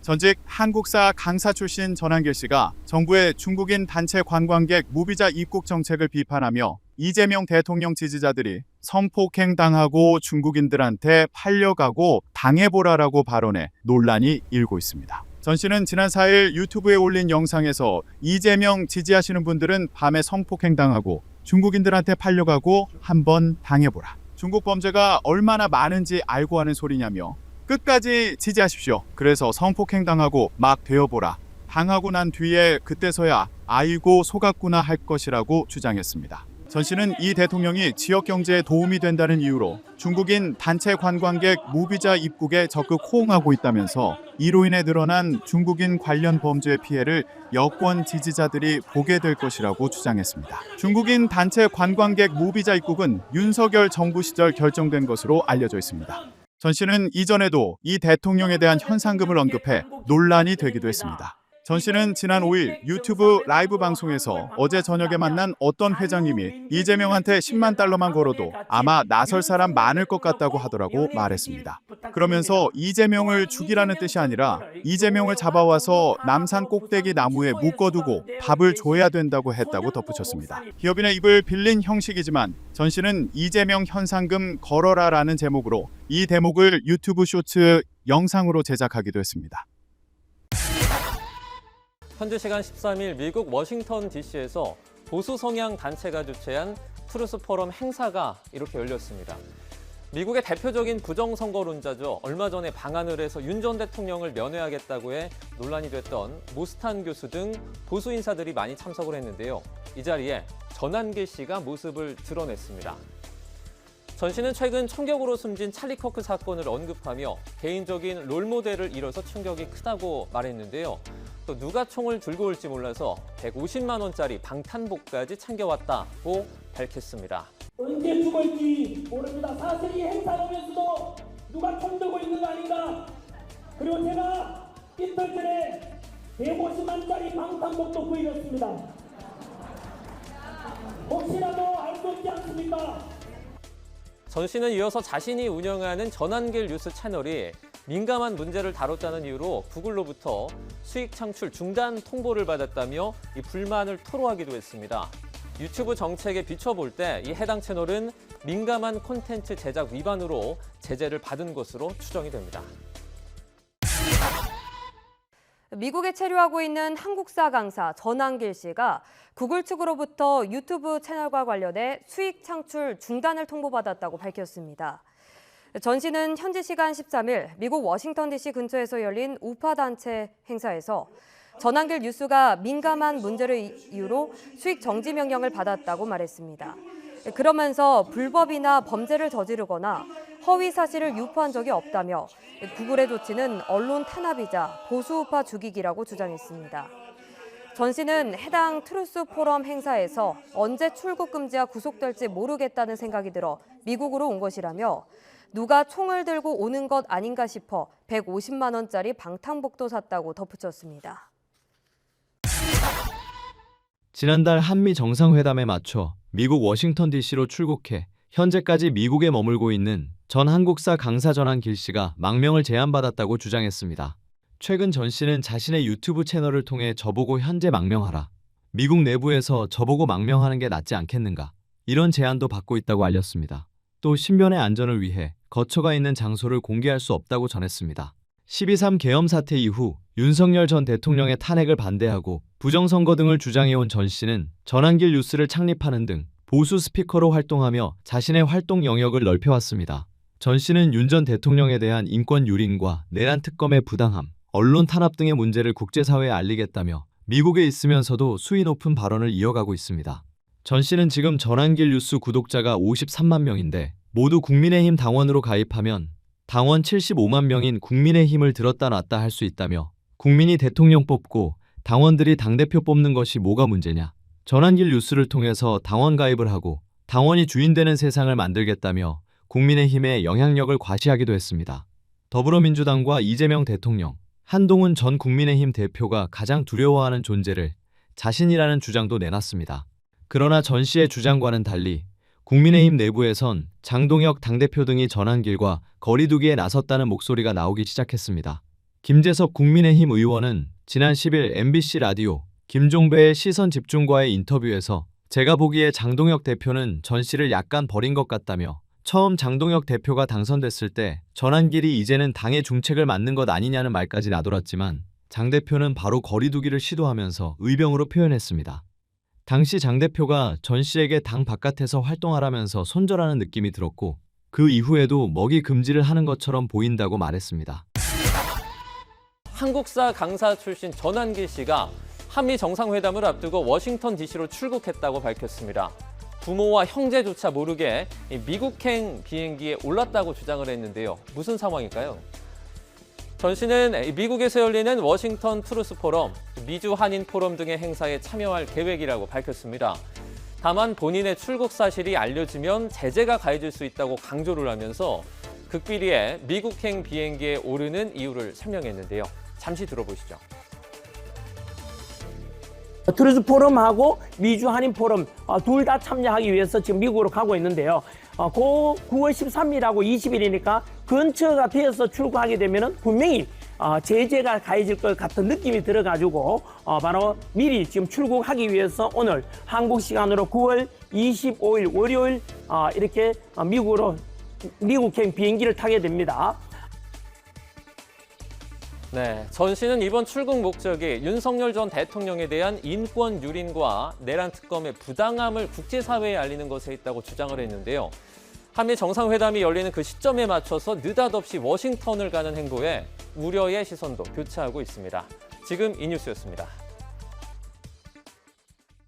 전직 한국사 강사 출신 전한길 씨가 정부의 중국인 단체 관광객 무비자 입국 정책을 비판하며 이재명 대통령 지지자들이 성폭행 당하고 중국인들한테 팔려가고 당해보라라고 발언해 논란이 일고 있습니다. 전 씨는 지난 4일 유튜브에 올린 영상에서 이재명 지지하시는 분들은 밤에 성폭행 당하고 중국인들한테 팔려가고 한번 당해보라. 중국 범죄가 얼마나 많은지 알고 하는 소리냐며 끝까지 지지하십시오. 그래서 성폭행 당하고 막 되어보라. 당하고 난 뒤에 그때서야 아이고 속았구나 할 것이라고 주장했습니다. 전 씨는 이 대통령이 지역 경제에 도움이 된다는 이유로 중국인 단체 관광객 무비자 입국에 적극 호응하고 있다면서 이로 인해 늘어난 중국인 관련 범죄의 피해를 여권 지지자들이 보게 될 것이라고 주장했습니다. 중국인 단체 관광객 무비자 입국은 윤석열 정부 시절 결정된 것으로 알려져 있습니다. 전 씨는 이전에도 이 대통령에 대한 현상금을 언급해 논란이 되기도 했습니다. 전 씨는 지난 5일 유튜브 라이브 방송에서 어제 저녁에 만난 어떤 회장님이 이재명한테 10만 달러만 걸어도 아마 나설 사람 많을 것 같다고 하더라고 말했습니다. 그러면서 이재명을 죽이라는 뜻이 아니라 이재명을 잡아와서 남산 꼭대기 나무에 묶어두고 밥을 줘야 된다고 했다고 덧붙였습니다. 기업인의 입을 빌린 형식이지만 전 씨는 이재명 현상금 걸어라라는 제목으로 이 대목을 유튜브 쇼츠 영상으로 제작하기도 했습니다. 현지 시간 13일 미국 워싱턴 DC에서 보수 성향 단체가 주최한 트루스 포럼 행사가 이렇게 열렸습니다. 미국의 대표적인 부정선거론자죠. 얼마 전에 방한을 해서 윤 전 대통령을 면회하겠다고 해 논란이 됐던 모스탄 교수 등 보수 인사들이 많이 참석을 했는데요. 이 자리에 전한길 씨가 모습을 드러냈습니다. 전 씨는 최근 총격으로 숨진 찰리 커크 사건을 언급하며 개인적인 롤모델을 잃어서 충격이 크다고 말했는데요. 또 누가 총을 들고 올지 몰라서 150만 원짜리 방탄복까지 챙겨왔다고 밝혔습니다. 언제 죽을지 모릅니다. 사실 이 행사 오면서도 누가 총 들고 있는 거 아닌가? 그리고 제가 이틀 전에 150만짜리 방탄복도 구입했습니다. 혹시라도 알 수 있지 않습니까? 전 씨는 이어서 자신이 운영하는 전한길 뉴스 채널이 민감한 문제를 다뤘다는 이유로 구글로부터 수익 창출 중단 통보를 받았다며 이 불만을 토로하기도 했습니다. 유튜브 정책에 비춰볼 때 이 해당 채널은 민감한 콘텐츠 제작 위반으로 제재를 받은 것으로 추정이 됩니다. 미국에 체류하고 있는 한국사 강사 전한길 씨가 구글 측으로부터 유튜브 채널과 관련해 수익 창출 중단을 통보받았다고 밝혔습니다. 전 씨는 현지 시간 13일 미국 워싱턴 DC 근처에서 열린 우파 단체 행사에서 전한길 뉴스가 민감한 문제를 이유로 수익 정지 명령을 받았다고 말했습니다. 그러면서 불법이나 범죄를 저지르거나 허위 사실을 유포한 적이 없다며 구글의 조치는 언론 탄압이자 보수우파 죽이기라고 주장했습니다. 전 씨는 해당 트루스 포럼 행사에서 언제 출국 금지와 구속될지 모르겠다는 생각이 들어 미국으로 온 것이라며 누가 총을 들고 오는 것 아닌가 싶어 150만 원짜리 방탄복도 샀다고 덧붙였습니다. 지난달 한미 정상회담에 맞춰 미국 워싱턴 DC로 출국해 현재까지 미국에 머물고 있는 전 한국사 강사 전한길 씨가 망명을 제안받았다고 주장했습니다. 최근 전 씨는 자신의 유튜브 채널을 통해 저보고 현재 망명하라. 미국 내부에서 저보고 망명하는 게 낫지 않겠는가. 이런 제안도 받고 있다고 알렸습니다. 또 신변의 안전을 위해 거처가 있는 장소를 공개할 수 없다고 전했습니다. 12.3 계엄 사태 이후 윤석열 전 대통령의 탄핵을 반대하고 부정선거 등을 주장해온 전 씨는 전한길 뉴스를 창립하는 등 보수 스피커로 활동하며 자신의 활동 영역을 넓혀왔습니다. 전 씨는 윤 전 대통령에 대한 인권 유린과 내란 특검의 부당함, 언론 탄압 등의 문제를 국제사회에 알리겠다며 미국에 있으면서도 수위 높은 발언을 이어가고 있습니다. 전 씨는 지금 전한길 뉴스 구독자가 53만 명인데 모두 국민의힘 당원으로 가입하면 당원 75만 명인 국민의힘을 들었다 놨다 할 수 있다며 국민이 대통령 뽑고 당원들이 당대표 뽑는 것이 뭐가 문제냐. 전한길 뉴스를 통해서 당원 가입을 하고 당원이 주인되는 세상을 만들겠다며 국민의힘의 영향력을 과시하기도 했습니다. 더불어민주당과 이재명 대통령, 한동훈 전 국민의힘 대표가 가장 두려워하는 존재를 자신이라는 주장도 내놨습니다. 그러나 전 씨의 주장과는 달리 국민의힘 내부에선 장동혁 당대표 등이 전한길과 거리두기에 나섰다는 목소리가 나오기 시작했습니다. 김재석 국민의힘 의원은 지난 10일 MBC 라디오 김종배의 시선 집중과의 인터뷰에서 제가 보기에 장동혁 대표는 전 씨를 약간 버린 것 같다며 처음 장동혁 대표가 당선됐을 때 전환길이 이제는 당의 중책을 맡는 것 아니냐는 말까지 나돌았지만 장 대표는 바로 거리두기를 시도하면서 의병으로 표현했습니다. 당시 장 대표가 전 씨에게 당 바깥에서 활동하라면서 손절하는 느낌이 들었고 그 이후에도 먹이 금지를 하는 것처럼 보인다고 말했습니다. 한국사 강사 출신 전환길 씨가 한미 정상회담을 앞두고 워싱턴 DC로 출국했다고 밝혔습니다. 부모와 형제조차 모르게 미국행 비행기에 올랐다고 주장을 했는데요. 무슨 상황일까요? 전 씨는 미국에서 열리는 워싱턴 트루스 포럼, 미주 한인 포럼 등의 행사에 참여할 계획이라고 밝혔습니다. 다만 본인의 출국 사실이 알려지면 제재가 가해질 수 있다고 강조를 하면서 극비리에 미국행 비행기에 오르는 이유를 설명했는데요. 잠시 들어보시죠. 트루스 포럼하고 미주 한인 포럼 둘 다 참여하기 위해서 지금 미국으로 가고 있는데요. 그 9월 13일하고 20일이니까 근처가 되어서 출국하게 되면은 분명히 제재가 가해질 것 같은 느낌이 들어가지고 바로 미리 지금 출국하기 위해서 오늘 한국 시간으로 9월 25일 월요일 이렇게 미국행 비행기를 타게 됩니다. 네, 전 씨는 이번 출국 목적이 윤석열 전 대통령에 대한 인권 유린과 내란 특검의 부당함을 국제사회에 알리는 것에 있다고 주장을 했는데요. 한미 정상회담이 열리는 그 시점에 맞춰서 느닷없이 워싱턴을 가는 행보에 우려의 시선도 교차하고 있습니다. 지금 이 뉴스였습니다.